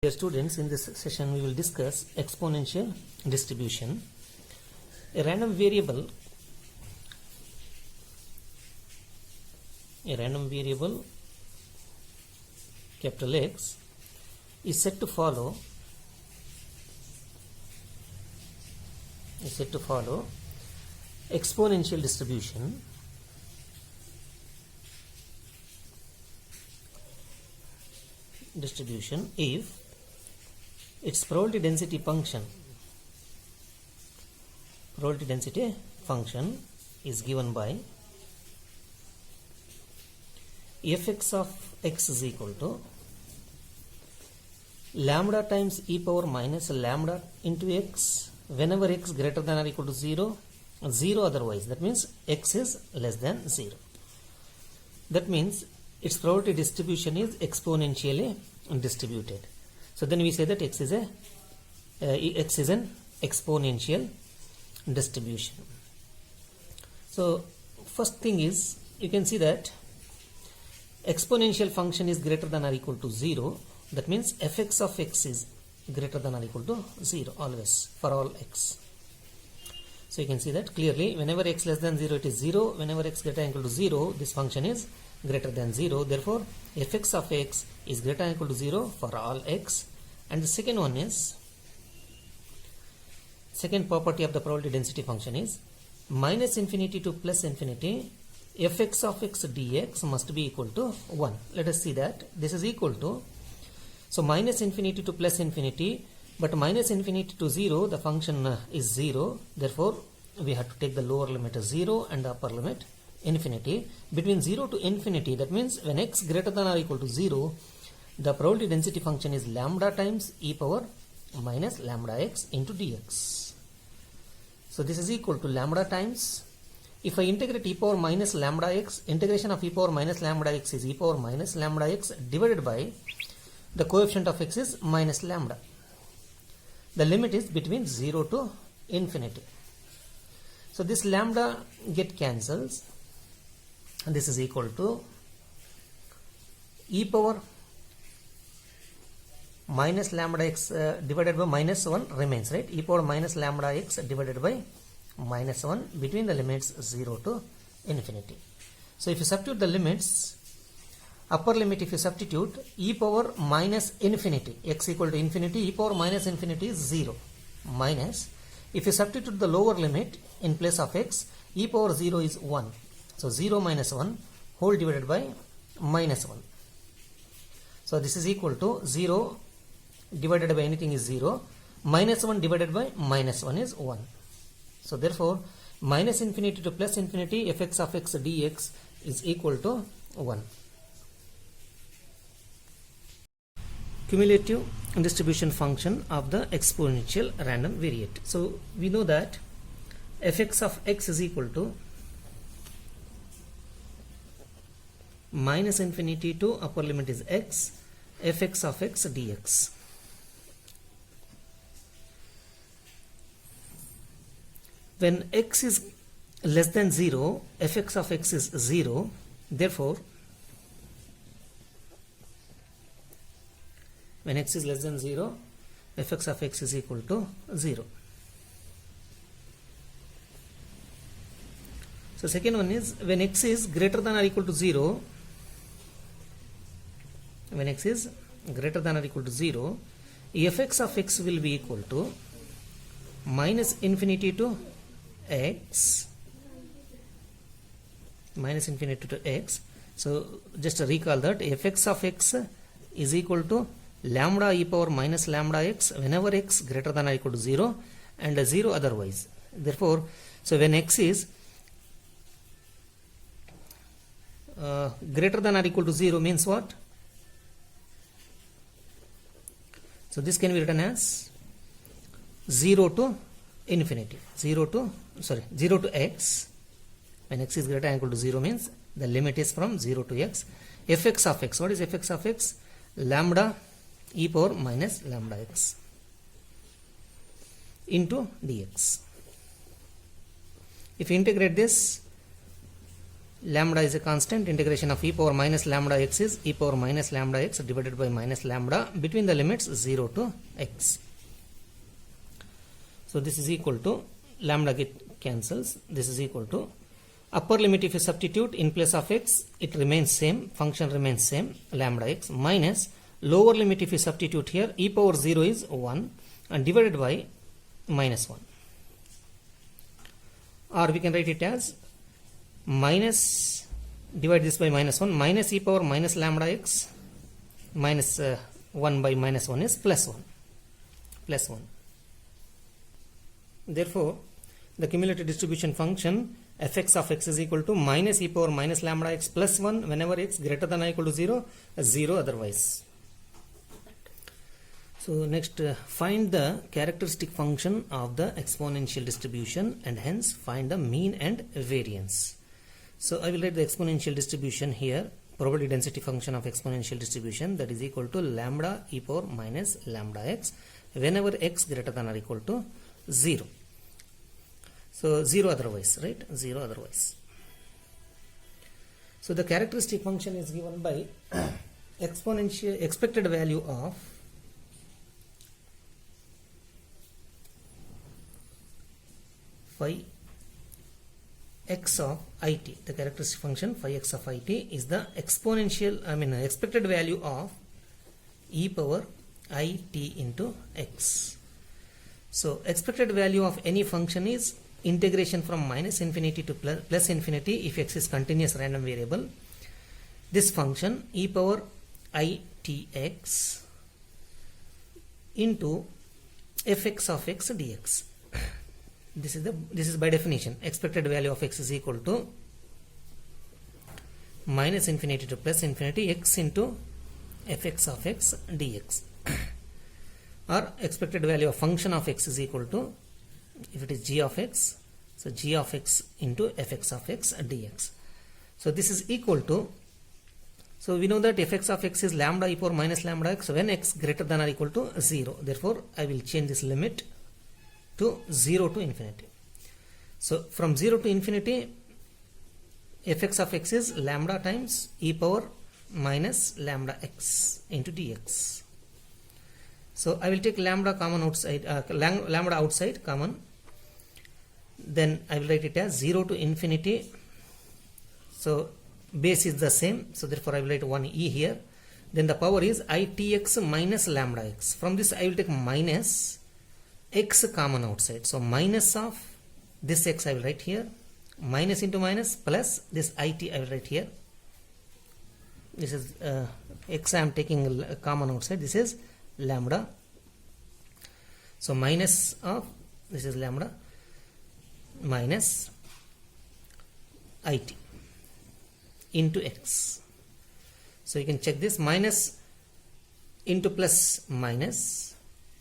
Dear students, in this session we will discuss exponential distribution. A random variable capital X is said to follow exponential distribution if its probability density function is given by fx of x is equal to lambda times e power minus lambda into x whenever x greater than or equal to 0 otherwise. That means x is less than 0. That means its probability distribution is exponentially distributed. So then we say that x is an exponential distribution. So first thing is, you can see that exponential function is greater than or equal to 0. That means fx of x is greater than or equal to 0 always for all x. So you can see that clearly whenever x less than 0 it is 0, whenever x greater than or equal to 0 this function is greater than 0. Therefore fx of x is greater than or equal to 0 for all x. And the second one is, second property of the probability density function is minus infinity to plus infinity fx of x dx must be equal to 1. Let us see that this is equal to, so minus infinity to plus infinity, but minus infinity to 0 the function is 0. Therefore we have to take the lower limit as 0 and the upper limit infinity. Between 0 to infinity, that means when x greater than or equal to 0, the probability density function is lambda times e power minus lambda x into dx. So this is equal to lambda times, if I integrate e power minus lambda x, integration of e power minus lambda x is e power minus lambda x divided by the coefficient of x is minus lambda. The limit is between 0 to infinity. So this lambda get cancels and this is equal to e power minus lambda x divided by minus 1 remains, right? E power minus lambda x divided by minus 1 between the limits 0 to infinity. So if you substitute the limits, upper limit if you substitute e power minus infinity, x equal to infinity, e power minus infinity is 0, minus, if you substitute the lower limit in place of x, e power 0 is 1. So 0 minus 1 whole divided by minus 1. So this is equal to 0 divided by anything is 0, minus 1 divided by minus 1 is 1. So therefore minus infinity to plus infinity fx of x dx is equal to 1. Cumulative distribution function of the exponential random variate. So we know that fx of x is equal to minus infinity to upper limit is x fx of x dx. When x is less than 0, fx of x is 0. Therefore when x is less than 0, fx of x is equal to 0. So second one is when x is greater than or equal to 0, when x is greater than or equal to 0, fx of x will be equal to minus infinity to x, minus infinity to x. So just to recall that fx of x is equal to lambda e power minus lambda x whenever x greater than or equal to 0 and 0 otherwise. Therefore, so when x is greater than or equal to 0 means what? So this can be written as 0 to infinity, 0 to x. When x is greater than or equal to 0 means the limit is from 0 to x. Fx of x, what is fx of x? Lambda e power minus lambda x into dx. If you integrate this, lambda is a constant. Integration of e power minus lambda x is e power minus lambda x divided by minus lambda between the limits 0 to x. So this is equal to, lambda get cancels, this is equal to, upper limit if you substitute in place of x, it remains same, function remains same, lambda x, minus lower limit if you substitute here, e power 0 is 1 and divided by minus 1. Or we can write it as minus, divide this by minus 1, minus e power minus lambda x minus 1 by minus 1 is plus 1. Plus 1. Therefore, the cumulative distribution function fx of x is equal to minus e power minus lambda x plus 1 whenever x greater than or equal to 0, 0 otherwise. So next, find the characteristic function of the exponential distribution and hence find the mean and variance. So I will write the exponential distribution here, probability density function of exponential distribution, that is equal to lambda e power minus lambda x whenever x greater than or equal to 0. So 0 otherwise, right? 0 otherwise. So the characteristic function is given by exponential expected value of phi x of it. The characteristic function phi x of it is the exponential, expected value of e power it into x. So expected value of any function is integration from minus infinity to plus infinity if x is continuous random variable. This function e power itx into fx of x dx. This is by definition expected value of x is equal to minus infinity to plus infinity x into fx of x dx. Or expected value of function of x is equal to, if it is g of x, so g of x into fx of x dx. So this is equal to, so we know that fx of x is lambda e power minus lambda x when x greater than or equal to 0. Therefore, I will change this limit to 0 to infinity. So from 0 to infinity, fx of x is lambda times e power minus lambda x into dx. So I will take lambda common outside, lambda outside common. Then I will write it as 0 to infinity. So base is the same. So therefore I will write 1e here. Then the power is itx minus lambda x. From this I will take minus x common outside. So minus of this x I will write here. Minus into minus plus this it I will write here. This is x I am taking common outside. This is lambda. So minus of, this is lambda minus it into x. So you can check this, minus into plus minus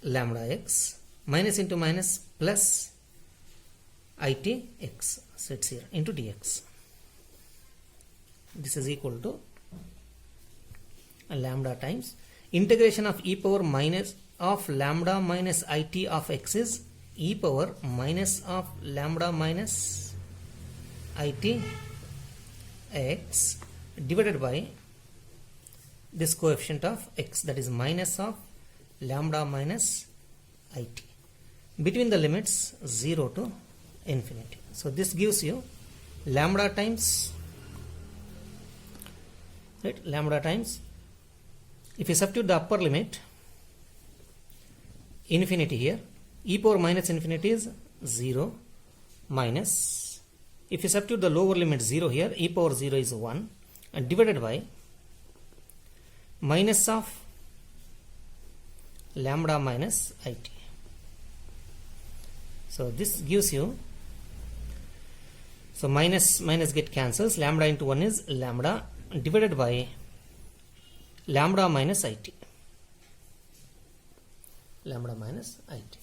lambda x, minus into minus plus it x. So it's here into dx. This is equal to lambda times integration of e power minus of lambda minus it of x is e power minus of lambda minus it x divided by this coefficient of x, that is minus of lambda minus it between the limits 0 to infinity. So this gives you lambda times, right, lambda times, if you substitute the upper limit infinity here, e power minus infinity is 0 minus, if you substitute the lower limit 0 here, e power 0 is 1 and divided by minus of lambda minus it. So this gives you, so minus get cancels, lambda into 1 is lambda divided by lambda minus it. Lambda minus it.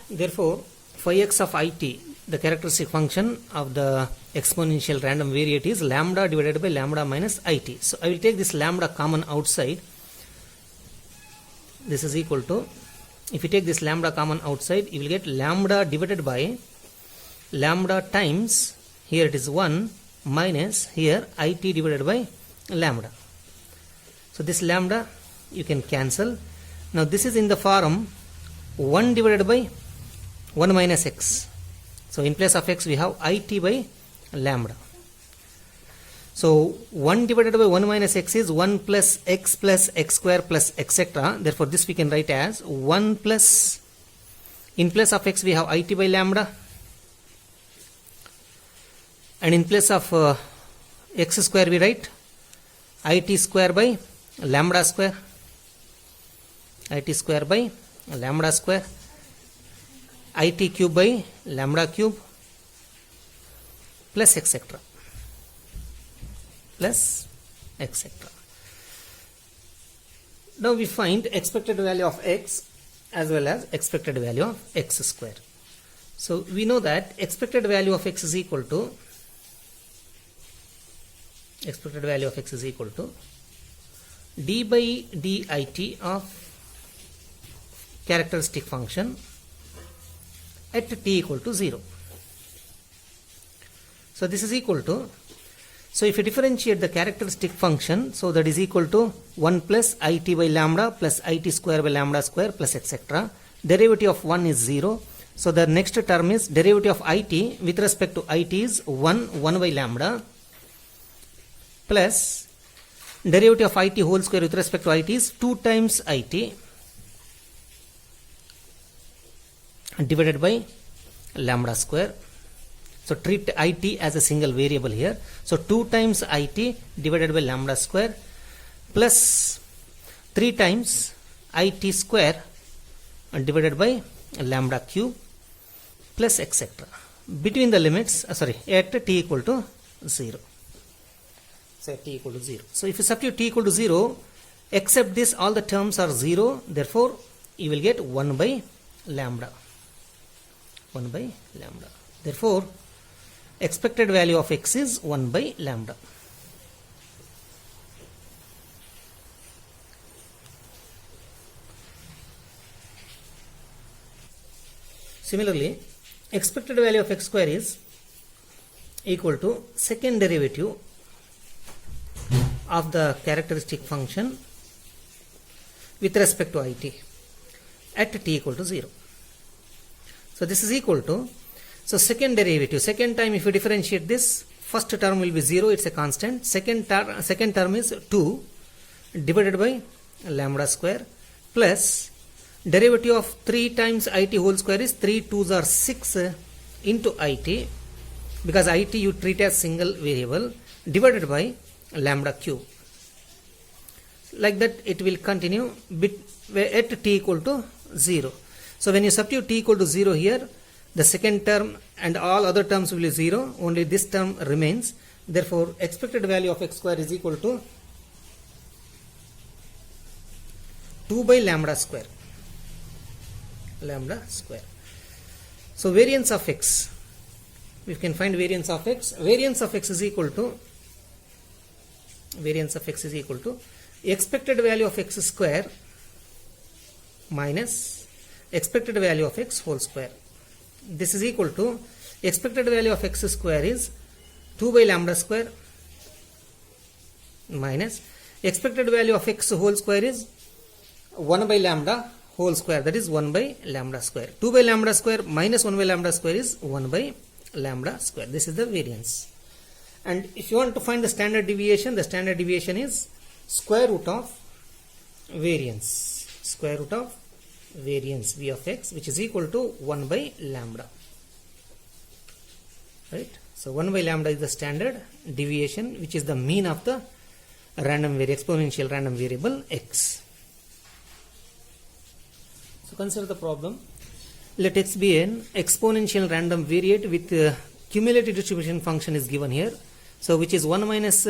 Therefore, phi x of it, the characteristic function of the exponential random variate is lambda divided by lambda minus it. So I will take this lambda common outside. This is equal to, if you take this lambda common outside, you will get lambda divided by lambda times, here it is 1 minus here it divided by lambda. So this lambda you can cancel. Now this is in the form 1 divided by 1 minus x. So in place of x we have it by lambda. So 1 divided by 1 minus x is 1 plus x square plus etc. Therefore this we can write as 1 plus, in place of x we have it by lambda, and in place of x square we write it square by lambda square, it square by lambda square, it cube by lambda cube plus etc. plus etc. Now we find expected value of x as well as expected value of x square. So we know that expected value of x is equal to d by dit of characteristic function at t equal to 0. So this is equal to, so if you differentiate the characteristic function, so that is equal to 1 plus it by lambda plus it square by lambda square plus etc. Derivative of 1 is 0. So the next term is derivative of it with respect to it is 1 by lambda plus derivative of it whole square with respect to it is 2 times it divided by lambda square. So treat it as a single variable here. So 2 times it divided by lambda square plus 3 times it square divided by lambda cube plus etc. Between the limits, at t equal to 0. So at t equal to 0. So if you substitute t equal to 0, except this all the terms are 0. Therefore, you will get 1 by lambda. 1 by lambda. Therefore, expected value of x is 1 by lambda. Similarly, expected value of x square is equal to second derivative of the characteristic function with respect to it at t equal to 0. So this is equal to, so second derivative, second time if you differentiate this, first term will be 0, it's a constant. Second term is 2 divided by lambda square plus derivative of 3 times it whole square is 3 2s are 6 into it, because it you treat as single variable, divided by lambda cube. Like that it will continue at t equal to 0. So when you substitute t equal to 0 here, the second term and all other terms will be 0, only this term remains. Therefore, expected value of x square is equal to 2 by lambda square. Lambda square. So variance of x, we can find variance of x. Variance of x is equal to expected value of x square minus expected value of x whole square. This is equal to expected value of x square is 2 by lambda square minus expected value of x whole square is 1 by lambda whole square, that is 1 by lambda square. 2 by lambda square minus 1 by lambda square is 1 by lambda square. This is the variance. And if you want to find the standard deviation is square root of variance. Square root of variance v of x, which is equal to 1 by lambda. Right? So 1 by lambda is the standard deviation, which is the mean of the exponential random variable x. So consider the problem. Let x be an exponential random variate with cumulative distribution function is given here. So which is 1 minus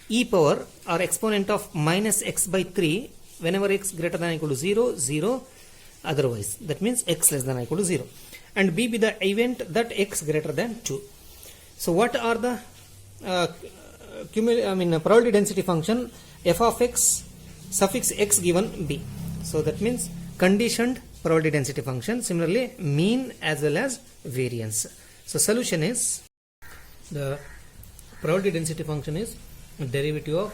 e power or exponent of minus x by 3 whenever x greater than or equal to 0, 0 otherwise. That means x less than or equal to 0. And b be the event that x greater than 2. So what are the probability density function f of x suffix x given b. So that means conditioned probability density function. Similarly, mean as well as variance. So solution is, The probability density function is derivative of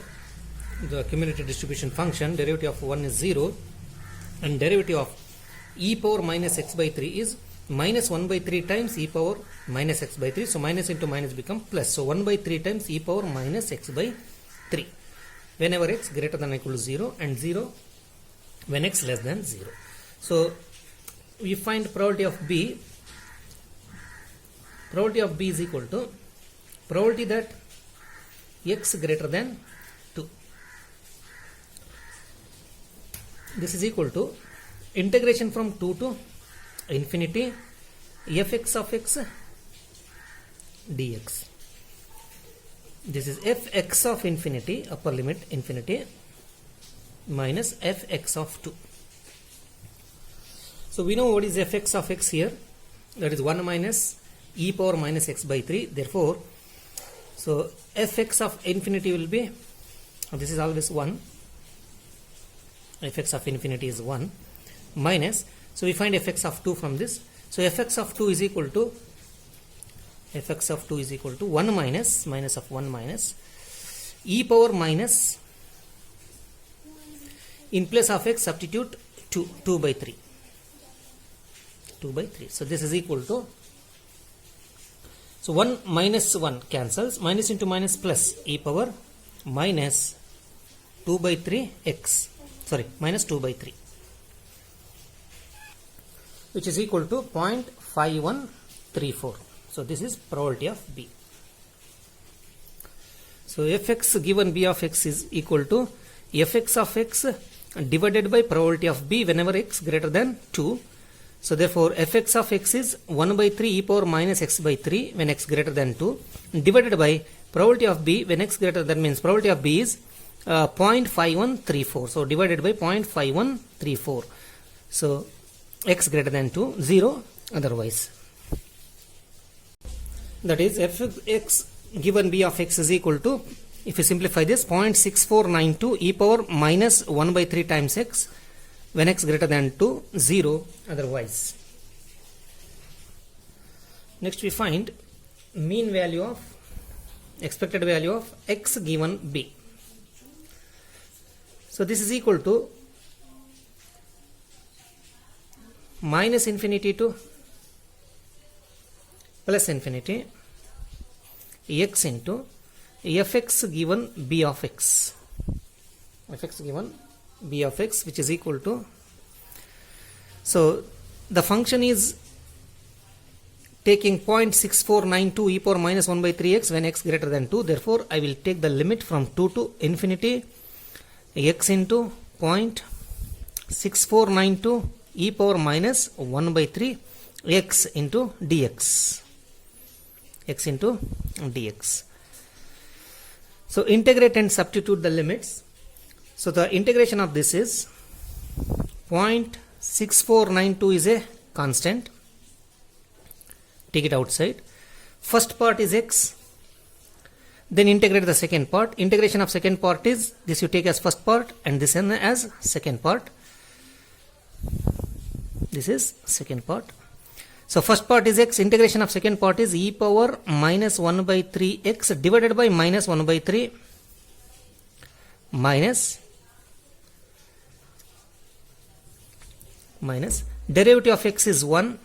the cumulative distribution function. Derivative of 1 is 0, and derivative of e power minus x by 3 is minus 1 by 3 times e power minus x by 3. So minus into minus become plus. So 1 by 3 times e power minus x by 3 whenever x greater than or equal to 0, and 0 when x less than 0. So we find probability of B. Probability of B is equal to probability that x greater than 2. This is equal to integration from 2 to infinity fx of x dx. This is fx of infinity, upper limit infinity, minus fx of 2. So we know what is fx of x here. That is 1 minus e power minus x by 3. Therefore, so fx of infinity will be, this is always 1. Fx of infinity is 1 minus, so we find fx of 2 from this. So fx of 2 is equal to 1 minus of 1 minus e power minus, in place of x substitute 2 by 3. So this is equal to, so 1 minus 1 cancels, minus into minus plus e power minus 2 by 3 x, minus 2 by 3, which is equal to 0.5134. So this is probability of B. So fx given B of x is equal to fx of x divided by probability of B whenever x greater than 2. So therefore fx of x is 1 by 3 e power minus x by 3 when x greater than 2, divided by probability of B when x greater than, means probability of B is 0.5134. So divided by 0.5134. So x greater than 2, 0 otherwise. That is fx given B of x is equal to, if you simplify this, 0.6492 e power minus 1 by 3 times x when x greater than 2, 0 otherwise. Next we find mean value of, expected value of x given B. So this is equal to minus infinity to plus infinity x into fx given B of x. Fx given B of x, which is equal to, so the function is taking 0.6492 e power minus 1 by 3x when x greater than 2. Therefore I will take the limit from 2 to infinity x into 0.6492 e power minus 1 by 3 x into dx. So integrate and substitute the limits. So the integration of this is 0.6492 is a constant. Take it outside. First part is x. Then integrate the second part. Integration of second part is, this you take as first part and this as second part. This is second part. So first part is x. Integration of second part is e power minus 1 by 3 x divided by minus 1 by 3 minus derivative of x is 1.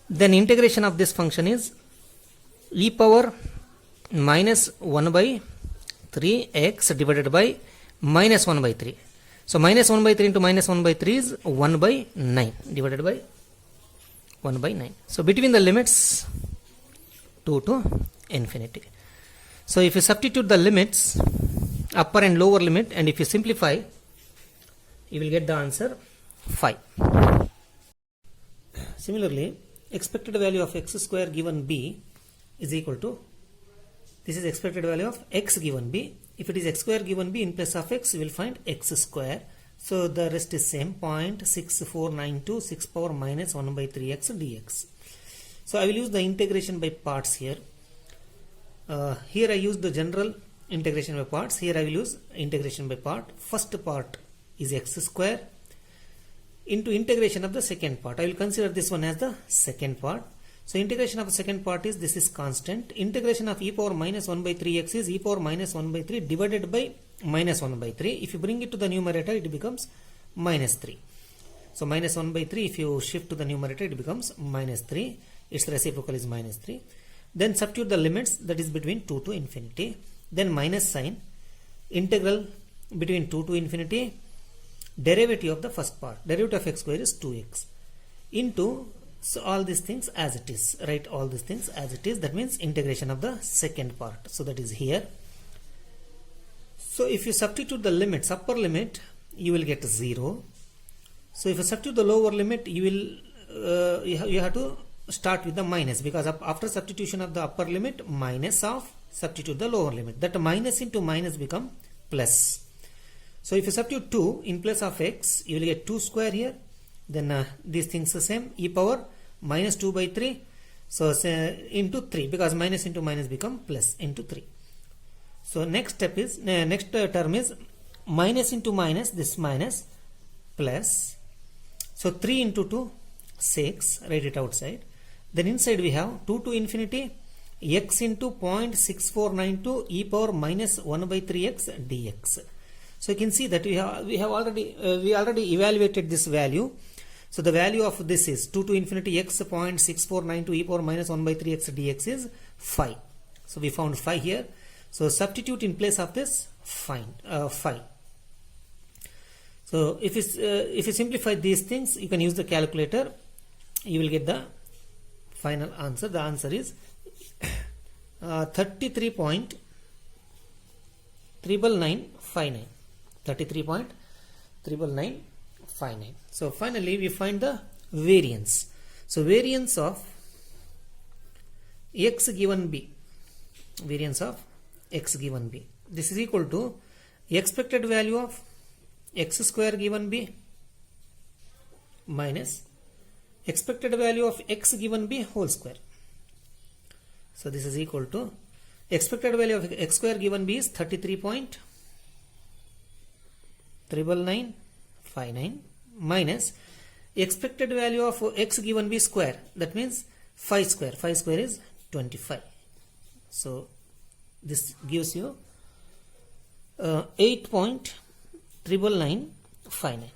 Then integration of this function is e power minus 1 by 3 x divided by minus 1 by 3. So minus 1 by 3 into minus 1 by 3 is 1 by 9 divided by 1 by 9. So between the limits 2 to infinity. So if you substitute the limits, upper and lower limit, and if you simplify, you will get the answer 5. Similarly, expected value of x square given B is equal to, this is expected value of x given B. If it is x square given B, in place of x, you will find x square. So the rest is same, 0.6492 6 power minus 1 by 3x dx. So I will use the integration by parts here. Here I use the general integration by parts. Here I will use integration by part. First part is x square into integration of the second part. I will consider this one as the second part. So integration of the second part is, this is constant. Integration of e power minus 1 by 3x is e power minus 1 by 3 divided by minus 1 by 3. If you bring it to the numerator, it becomes minus 3. So minus 1 by 3, if you shift to the numerator, it becomes minus 3. Its reciprocal is minus 3. Then substitute the limits, that is between 2 to infinity. Then minus sign, integral between 2 to infinity, derivative of the first part, derivative of x square is 2x, into, so all these things as it is, write all these things as it is. That means integration of the second part. So that is here. So if you substitute the limits, upper limit, you will get 0. So if you substitute the lower limit, you will you have to start with the minus, because after substitution of the upper limit, minus of substitute the lower limit. That minus into minus become plus. So if you substitute 2 in place of x, you will get 2 square here. Then these things the same, e power minus 2 by 3. So into 3, because minus into minus become plus into 3. So next step is, next term is minus into minus, this minus plus. So 3 into 2, 6, write it outside. Then inside we have 2 to infinity, x into 0.6492 e power minus 1 by 3x dx. So you can see that we already evaluated this value. So the value of this is 2 to infinity x 0.6492 e power minus 1 by 3x dx is 5. So we found 5 here. So substitute in place of this 5. So if you simplify these things, you can use the calculator. You will get the final answer. The answer is 33.99959. 33.99959. So finally we find the variance. So variance of x given b. Variance of x given b. This is equal to expected value of x square given b minus expected value of x given b whole square. So this is equal to expected value of x square given b is 33.99959 minus expected value of x given b square, that means 5 square. 5 square is 25. So this gives you 8.99959.